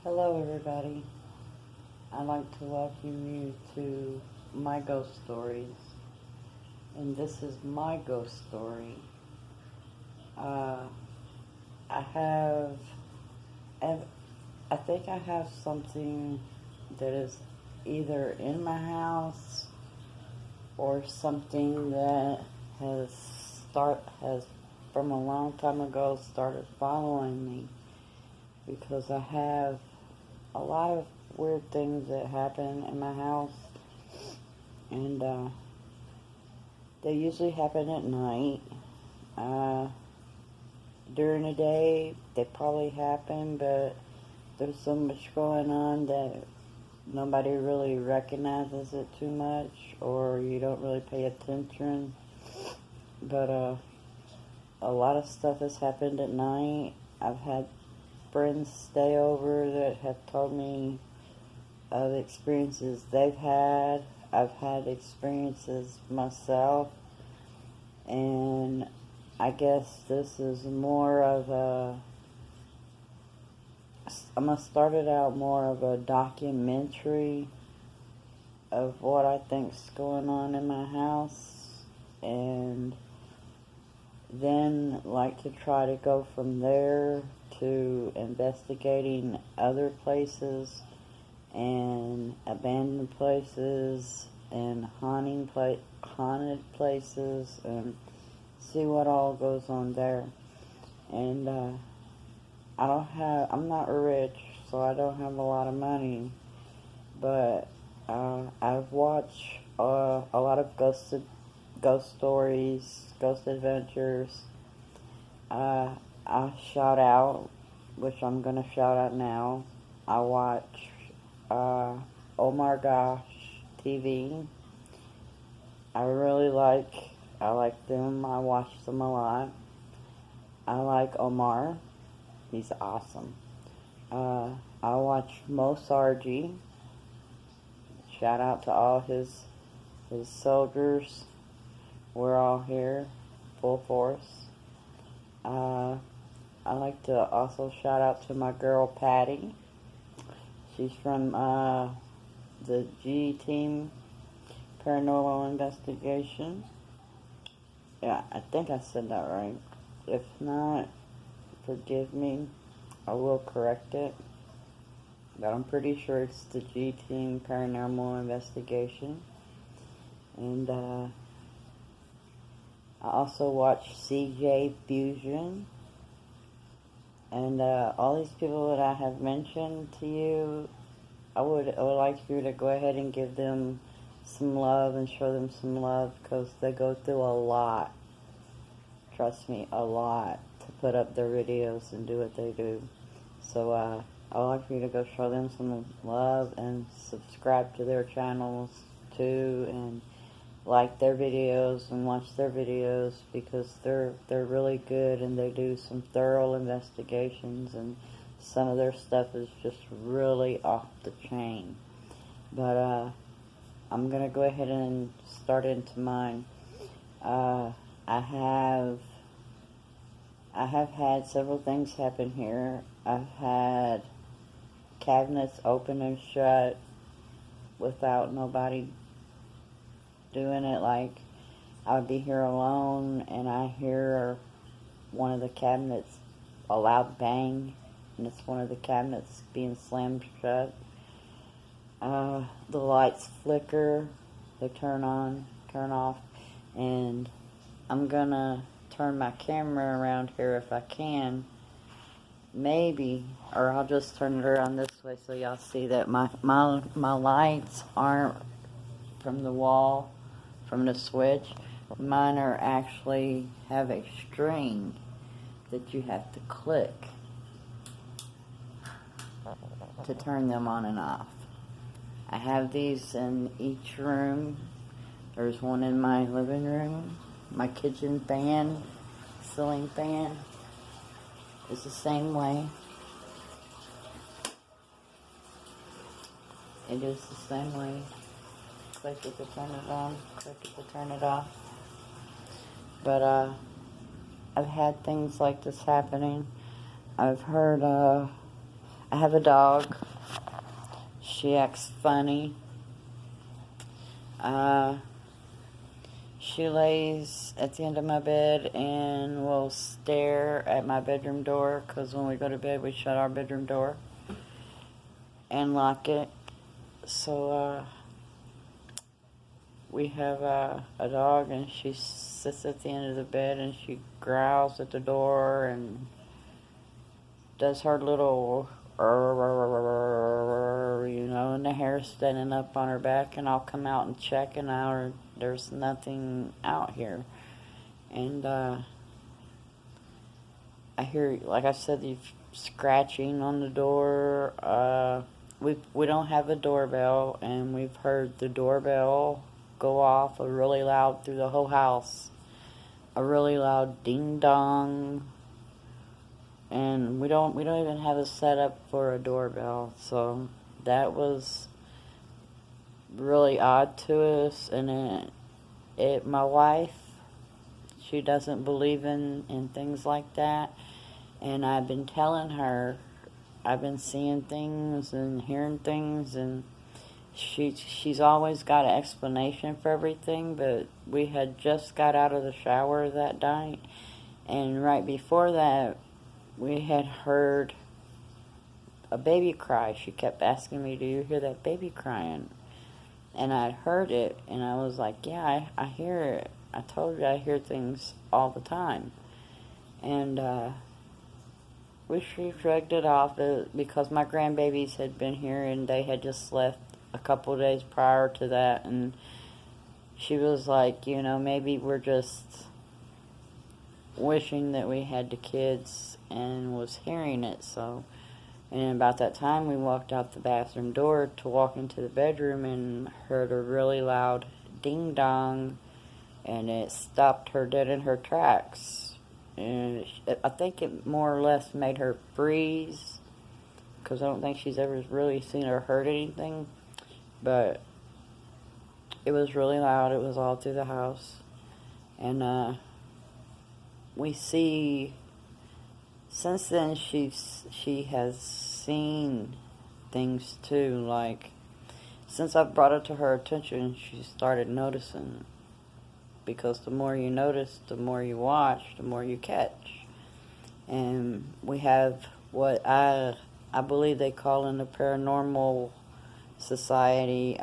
Hello, everybody. I'd like to welcome you to my ghost stories, and this is my ghost story. Uh, I have, I think I have something that is either in my house or something that has from a long time ago started following me because I have a lot of weird things that happen in my house, and they usually happen at night. Uh, During the day, they probably happen, but there's so much going on that nobody really recognizes it too much, or you don't really pay attention. But a lot of stuff has happened at night. I've had friends stay over that have told me of experiences they've had. I've had experiences myself, and I guess this is more of I'm going to start it out more of a documentary of what I think's going on in my house, and then like to try to go from there to investigating other places and abandoned places and haunted places and see what all goes on there. And I'm not rich, so I don't have a lot of money, but I've watched a lot of ghost stories, ghost adventures. I shout out, which I'm gonna shout out now. I watch Oh My Gosh TV. I like them. I watch them a lot. I like Omar. He's awesome. I watch Mo Sargi. Shout out to all his soldiers. We're all here, full force. I like to also shout out to my girl Patty. She's from the G Team Paranormal Investigation. Yeah, I think I said that right. If not, forgive me. I will correct it. But I'm pretty sure it's the G Team Paranormal Investigation. And I also watch CJ Fusion. And all these people that I have mentioned to you, I would like you to go ahead and give them some love and show them some love, because they go through a lot. Trust me, a lot, to put up their videos and do what they do. So I'd like for you to go show them some love and subscribe to their channels too, and like their videos and watch their videos, because they're really good and they do some thorough investigations, and some of their stuff is just really off the chain. But I'm gonna go ahead and start into mine. I have had several things happen here. I've had cabinets open and shut without nobody doing it. Like, I would be here alone and I hear one of the cabinets, a loud bang, and it's one of the cabinets being slammed shut. The lights flicker, they turn on, turn off, and I'm gonna turn my camera around here if I can, maybe, or I'll just turn it around this way so y'all see that my lights aren't from the wall, from the switch. Mine are actually have a string that you have to click to turn them on and off. I have these in each room. There's one in my living room. My kitchen fan, ceiling fan, is the same way. It is the same way. Click it to turn it on, click it to turn it off. But I've had things like this happening. I've heard I have a dog. She acts funny. She lays at the end of my bed and will stare at my bedroom door, because when we go to bed we shut our bedroom door and lock it. So we have a dog, and she sits at the end of the bed and she growls at the door and does her little, and the hair standing up on her back, and I'll come out and check, and there's nothing out here. And I hear, like I said, the scratching on the door. We don't have a doorbell, and we've heard the doorbell go off a really loud through the whole house. A really loud ding dong. And we don't even have a setup for a doorbell, so that was really odd to us. And my wife, she doesn't believe in things like that, and I've been telling her I've been seeing things and hearing things, and she's always got an explanation for everything. But we had just got out of the shower that night, and right before that we had heard a baby cry. She kept asking me, "Do you hear that baby crying?" And I'd heard it, and I was like, "Yeah, I hear it. I told you I hear things all the time." And she shrugged it off because my grandbabies had been here, and they had just left a couple of days prior to that. And she was like, maybe we're just wishing that we had the kids and was hearing it. So, and about that time we walked out the bathroom door to walk into the bedroom and heard a really loud ding dong, and it stopped her dead in her tracks. And I think it more or less made her freeze, because I don't think she's ever really seen or heard anything. But it was really loud. It was all through the house. And we see, since then she has seen things too. Like, since I've brought it to her attention, she started noticing. Because the more you notice, the more you watch, the more you catch. And we have what I believe they call in the paranormal society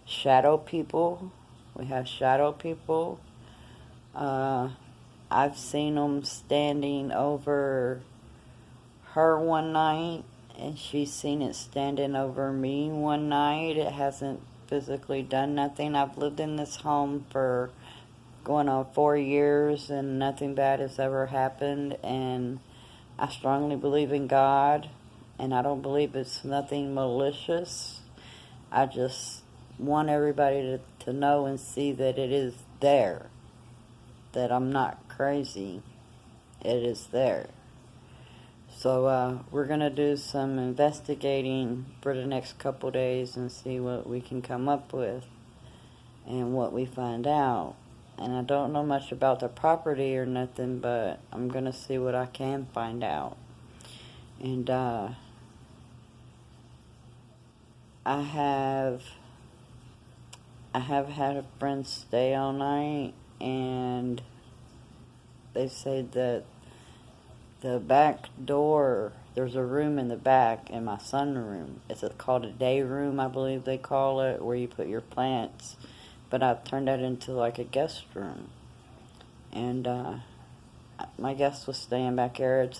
shadow people. We have shadow people. I've seen them standing over her one night, and she's seen it standing over me one night. It hasn't physically done nothing. I've lived in this home for going on 4 years, and nothing bad has ever happened. And I strongly believe in God, and I don't believe it's nothing malicious. I just want everybody to know and see that it is there, that I'm not crazy. It is there. So we're going to do some investigating for the next couple days and see what we can come up with and what we find out. And I don't know much about the property or nothing, but I'm going to see what I can find out. And I have had a friend stay all night, and they said that the back door, there's a room in the back in my sunroom. It's called a day room, I believe they call it, where you put your plants. But I've turned that into like a guest room. And my guest was staying back there. It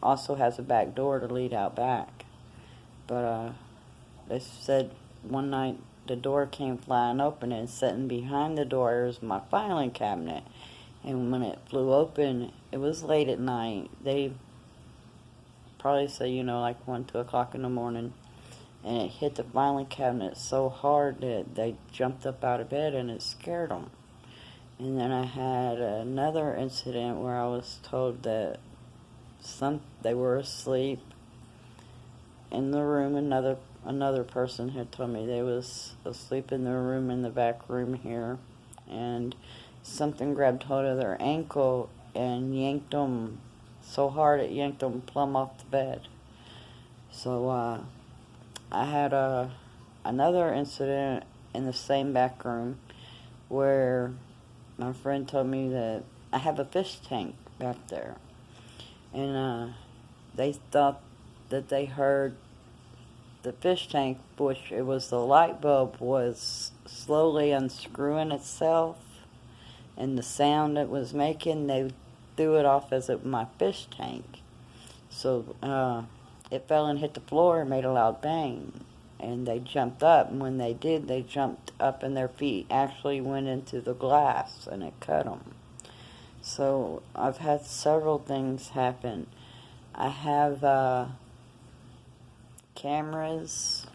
also has a back door to lead out back. But they said one night the door came flying open, and sitting behind the door was my filing cabinet. And when it flew open, it was late at night. They probably say, like 1, 2 o'clock in the morning. And it hit the filing cabinet so hard that they jumped up out of bed, and it scared them. And then I had another incident where I was told that they were asleep in the room. Another person had told me they was asleep in their room in the back room here. And something grabbed hold of their ankle and yanked them so hard it yanked them plumb off the bed. So I had another incident in the same back room where my friend told me that I have a fish tank back there. And they thought that they heard the fish tank, which it was the light bulb, was slowly unscrewing itself. And the sound it was making, they threw it off as my fish tank. So it fell and hit the floor and made a loud bang. And they jumped up, and when they did, they jumped up and their feet actually went into the glass and it cut them. So I've had several things happen. I have cameras.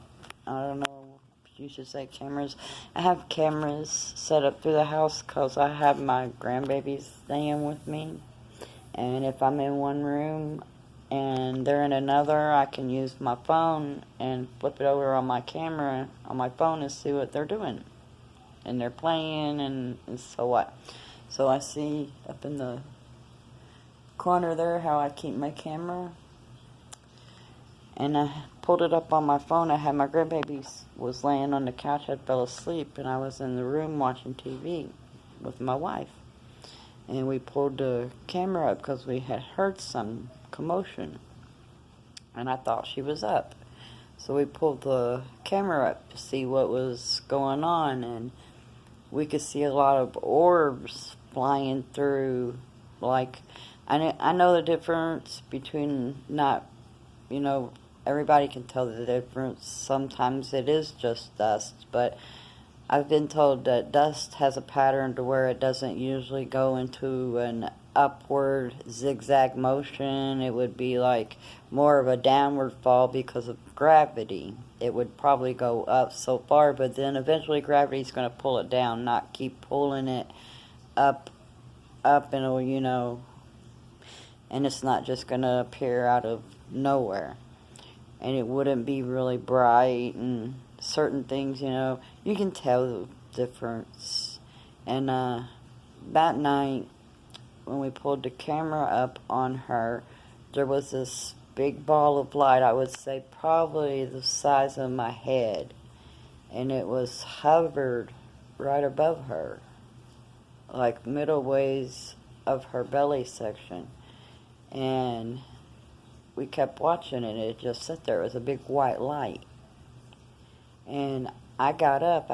I don't know if you should say cameras. I have cameras set up through the house because I have my grandbabies staying with me. And if I'm in one room and they're in another, I can use my phone and flip it over on my camera on my phone and see what they're doing. And they're playing, and so what. So I see up in the corner there how I keep my camera. And I pulled it up on my phone. I had my grandbaby was laying on the couch. I fell asleep, and I was in the room watching TV with my wife. And we pulled the camera up because we had heard some commotion. And I thought she was up. So we pulled the camera up to see what was going on, and we could see a lot of orbs flying through. Like, I know the difference between everybody can tell the difference. Sometimes it is just dust, but I've been told that dust has a pattern to where it doesn't usually go into an upward zigzag motion. It would be like more of a downward fall because of gravity. It would probably go up so far, but then eventually gravity's going to pull it down, not keep pulling it up, and and it's not just going to appear out of nowhere. And it wouldn't be really bright, and certain things, you can tell the difference. And that night, when we pulled the camera up on her, there was this big ball of light, I would say probably the size of my head, and it was hovered right above her, like middle ways of her belly section. And we kept watching it, it just sat there. It was a big white light. And I got up,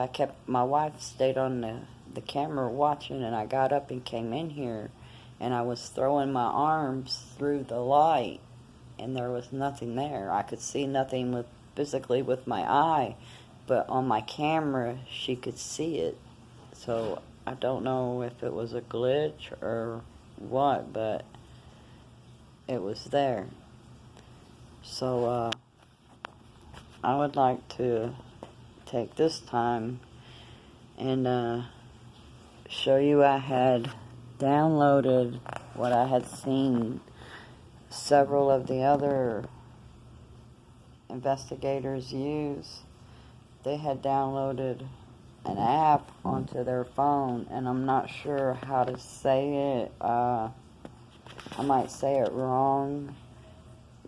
my wife stayed on the camera watching, and I got up and came in here, and I was throwing my arms through the light, and there was nothing there. I could see nothing physically with my eye, but on my camera, she could see it. So I don't know if it was a glitch or what, but it was there. So I would like to take this time and show you I had downloaded what I had seen several of the other investigators use. They had downloaded an app onto their phone, and I'm not sure how to say it. I might say it wrong.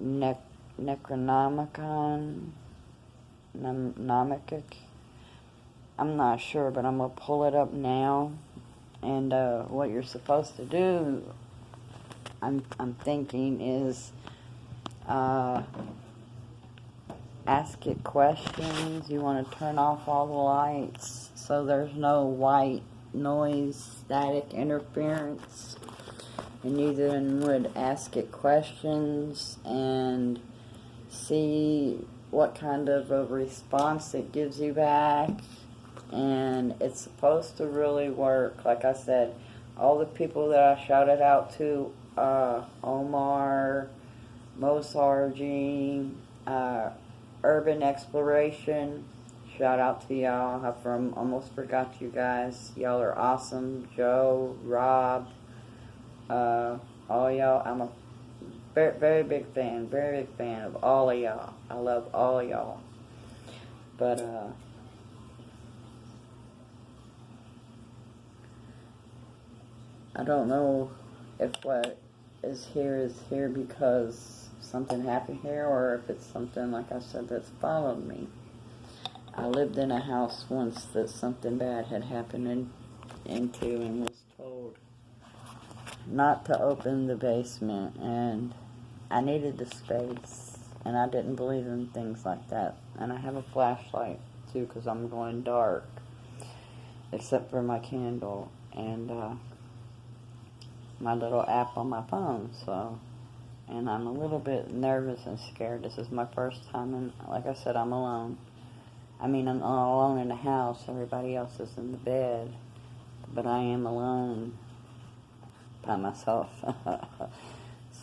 Necronomicon? Nomic? I'm not sure, but I'm going to pull it up now. And what you're supposed to do, I'm thinking, is ask it questions. You want to turn off all the lights so there's no white noise, static interference. And you then would ask it questions and see what kind of a response it gives you back. And it's supposed to really work. Like I said, all the people that I shouted out to, Omar, Mosargi, Urban Exploration, shout out to y'all. I almost forgot you guys. Y'all are awesome. Joe, Rob, all y'all. I'm a very, very big fan of all of y'all. I love all of y'all. But I don't know if what is here because something happened here or if it's something, like I said, that's followed me. I lived in a house once that something bad had happened into and was told not to open the basement, and I needed the space, and I didn't believe in things like that. And I have a flashlight too because I'm going dark, except for my candle and my little app on my phone. So, and I'm a little bit nervous and scared. This is my first time, and like I said, I'm alone. I mean, I'm all alone in the house. Everybody else is in the bed, but I am alone by myself.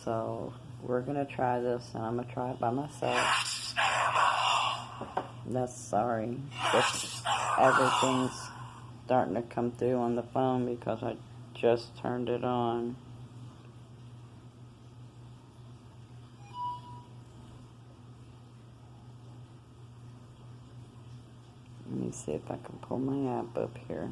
So we're gonna try this, and I'm gonna try it by myself. That's sorry. Everything's starting to come through on the phone because I just turned it on. Let me see if I can pull my app up here.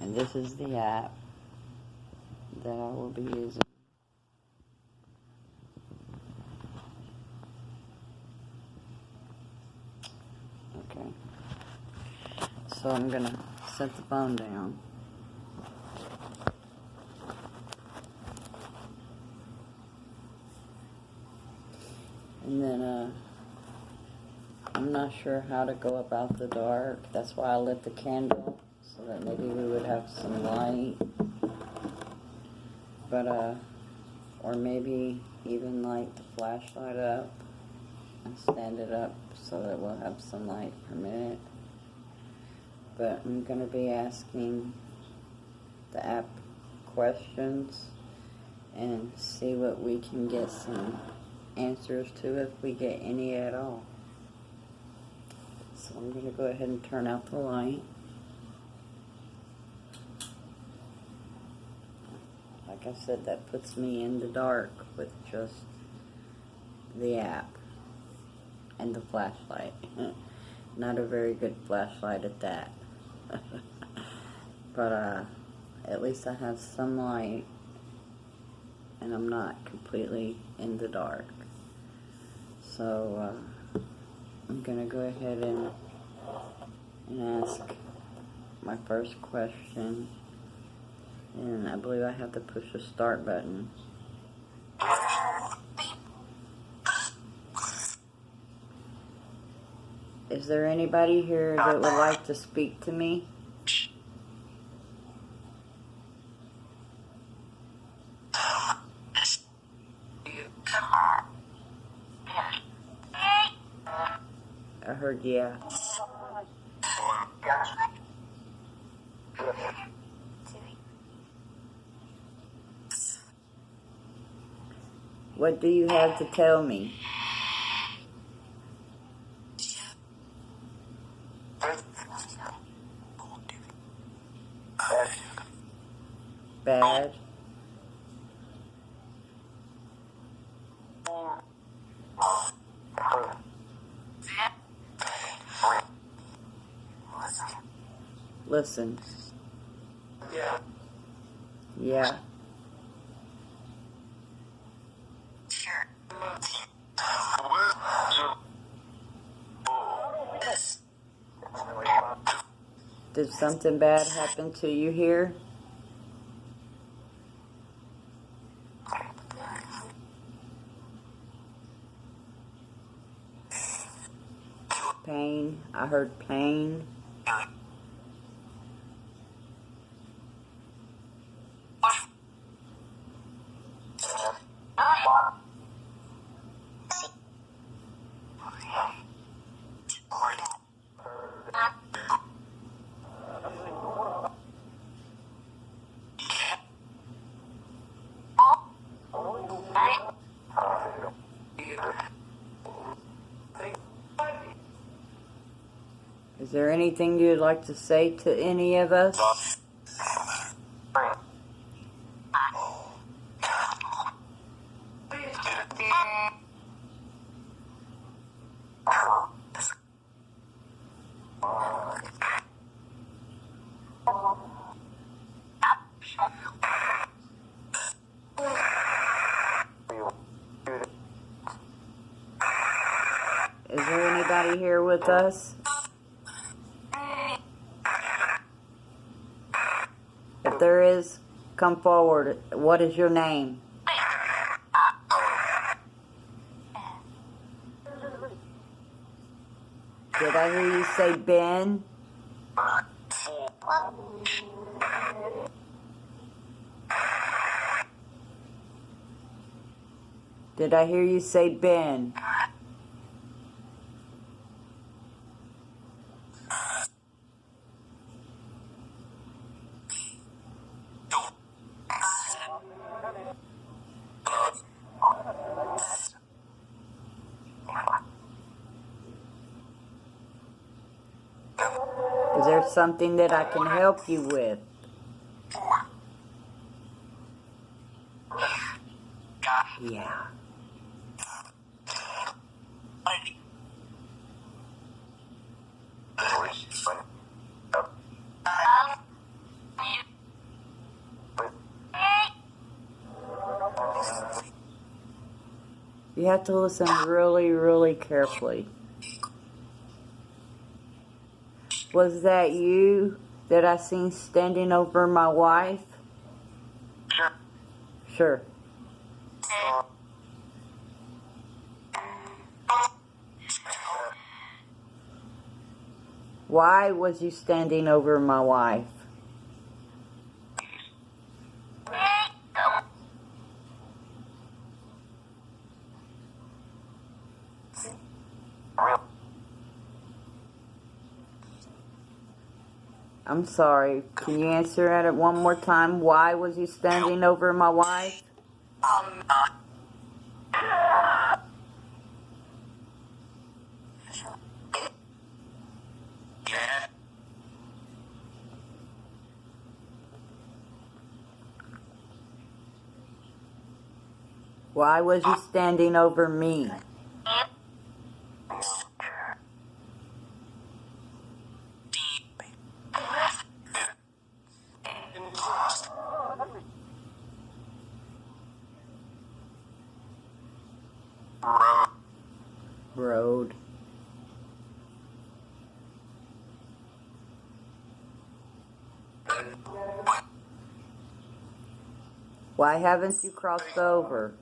And this is the app that I will be using. Okay. So I'm gonna set the phone down. And then I'm not sure how to go about the dark. That's why I lit the candle, so that maybe we would have some light. But or maybe even light the flashlight up and stand it up so that we'll have some light per minute. But I'm going to be asking the app questions and see what we can get some answers to, if we get any at all. So I'm going to go ahead and turn out the light. Like I said, that puts me in the dark with just the app and the flashlight. Not a very good flashlight at that. But at least I have some light and I'm not completely in the dark. So I'm gonna go ahead and ask my first question, and I believe I have to push the start button. Is there anybody here that would like to speak to me? I heard yeah. What do you have to tell me? Bad. Listen. Yeah. Did something bad happen to you here? Pain. I heard pain. Is Is there anything you'd like to say to any of us? Is there anybody here with us? If there is, come forward. What is your name? Did I hear you say Ben? Did I hear you say Ben? Is there something that I can help you with? Yeah. You have to listen really, really carefully. Was that you that I seen standing over my wife? Sure. Sure. Why was you standing over my wife? I'm sorry. Can you answer it one more time? Why was you standing over my wife? Why was you standing over me? Road. Why haven't you crossed over?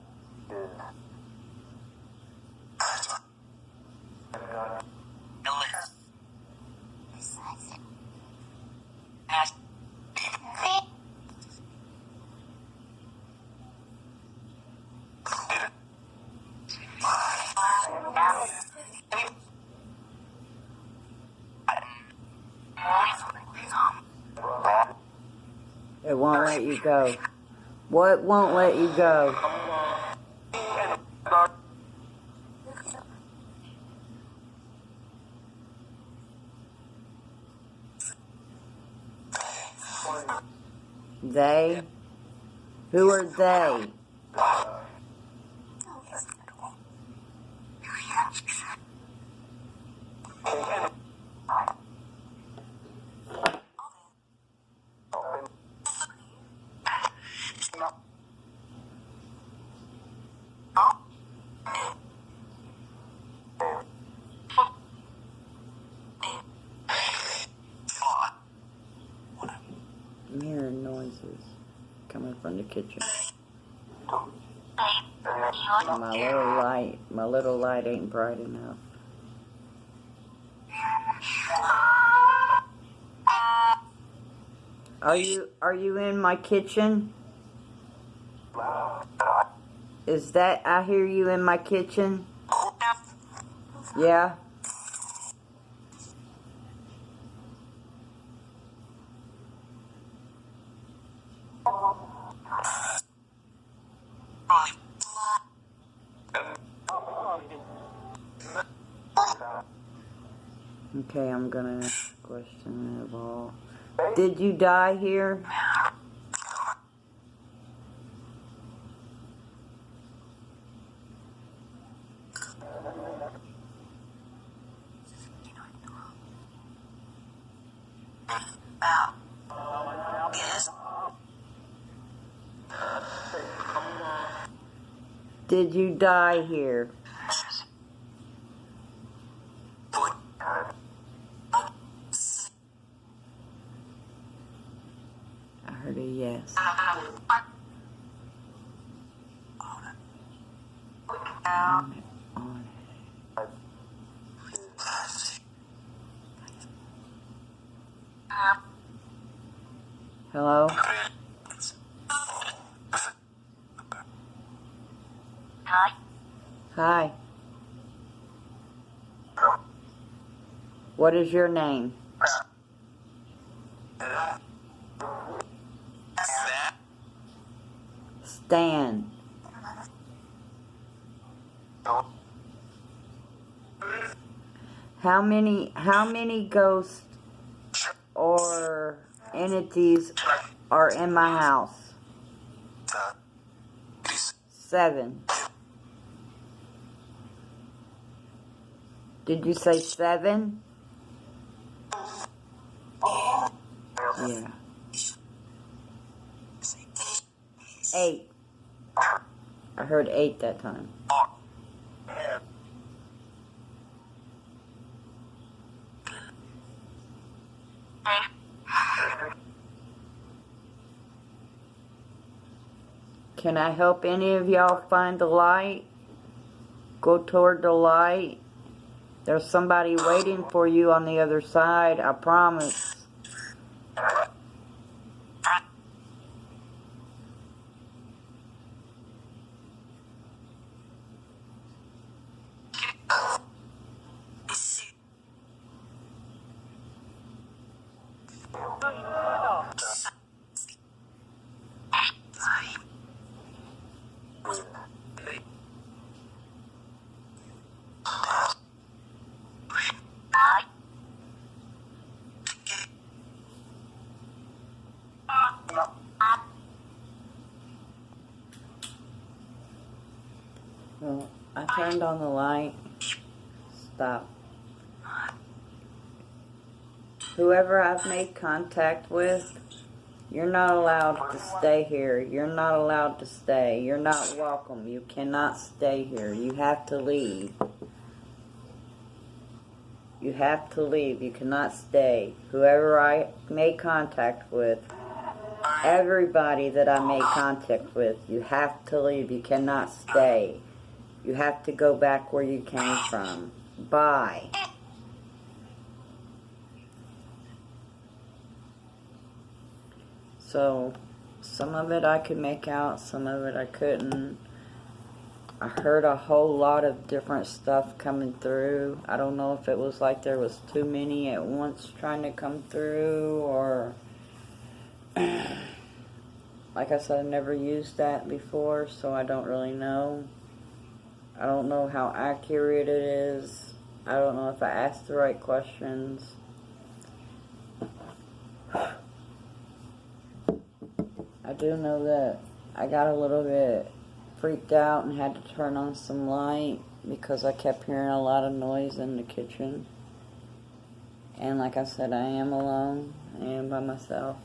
It won't let you go. What won't let you go? They? Who are they? I'm hearing noises coming from the kitchen. My little light ain't bright enough. Are you in my kitchen? Is that, I hear you in my kitchen? Yeah? Okay, I'm gonna ask a question of all. Did you die here? Yes. Did you die here? I heard a yes. On it, on it. Hello? Hi. Hi. What is your name? Stan. How many ghosts or entities are in my house? 7. Did you say 7? Yeah. 8. I heard 8 that time. Can I help any of y'all find the light? Go toward the light. There's somebody waiting for you on the other side, I promise. Well, I turned on the light. Stop. Whoever I've made contact with, you're not allowed to stay here. You're not allowed to stay. You're not welcome. You cannot stay here. You have to leave. You have to leave. You cannot stay. Whoever I made contact with, everybody that I made contact with, you have to leave. You cannot stay. You have to go back where you came from. Bye. So, some of it I could make out, some of it I couldn't. I heard a whole lot of different stuff coming through. I don't know if it was like there was too many at once trying to come through, or like I said, I've never used that before, so I don't really know. I don't know how accurate it is. I don't know if I asked the right questions. I do know that I got a little bit freaked out and had to turn on some light because I kept hearing a lot of noise in the kitchen. And like I said, I am alone. I am by myself.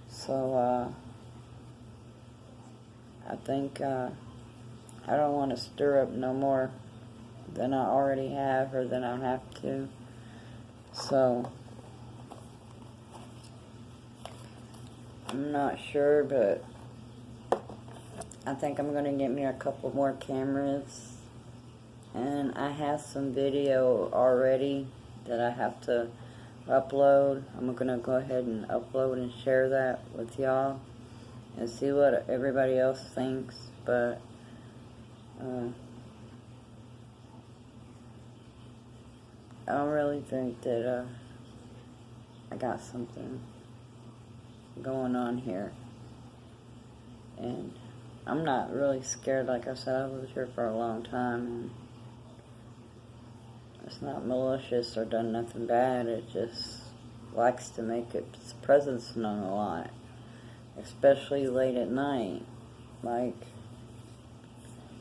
So, I think, I don't want to stir up no more than I already have or than I have to. So, I'm not sure, but I think I'm going to get me a couple more cameras. And I have some video already that I have to upload. I'm going to go ahead and upload and share that with y'all and see what everybody else thinks. But I don't really think that I got something going on here. And I'm not really scared. Like I said, I was here for a long time. It's not malicious or done nothing bad. It just likes to make its presence known a lot, especially late at night, like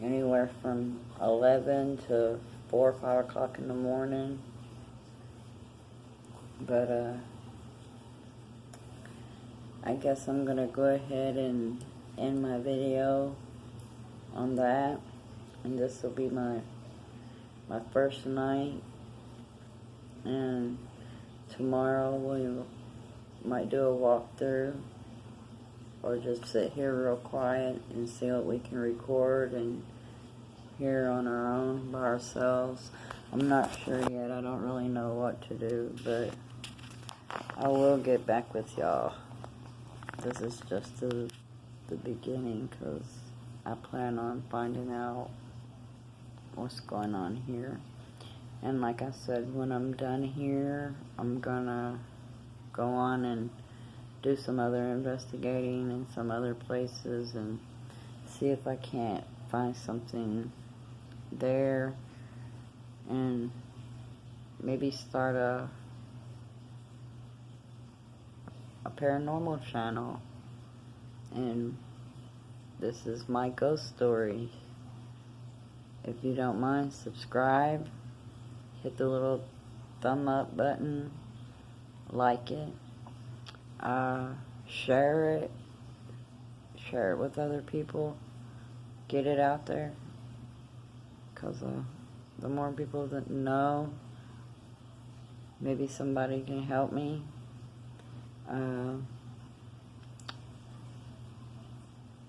anywhere from 11 to 4 or 5 o'clock in the morning. But I guess I'm gonna go ahead and end my video on that, and this will be my first night, and tomorrow we might do a walkthrough or just sit here real quiet and see what we can record and hear on our own by ourselves. I'm not sure yet. I don't really know what to do, but I will get back with y'all. This is just the beginning, because I plan on finding out what's going on here. And like I said, when I'm done here, I'm gonna go on and do some other investigating in some other places and see if I can't find something there, and maybe start a paranormal channel. And this is my ghost story. If you don't mind, subscribe, hit the little thumb up button, like it, share it with other people, get it out there, because the more people that know, maybe somebody can help me.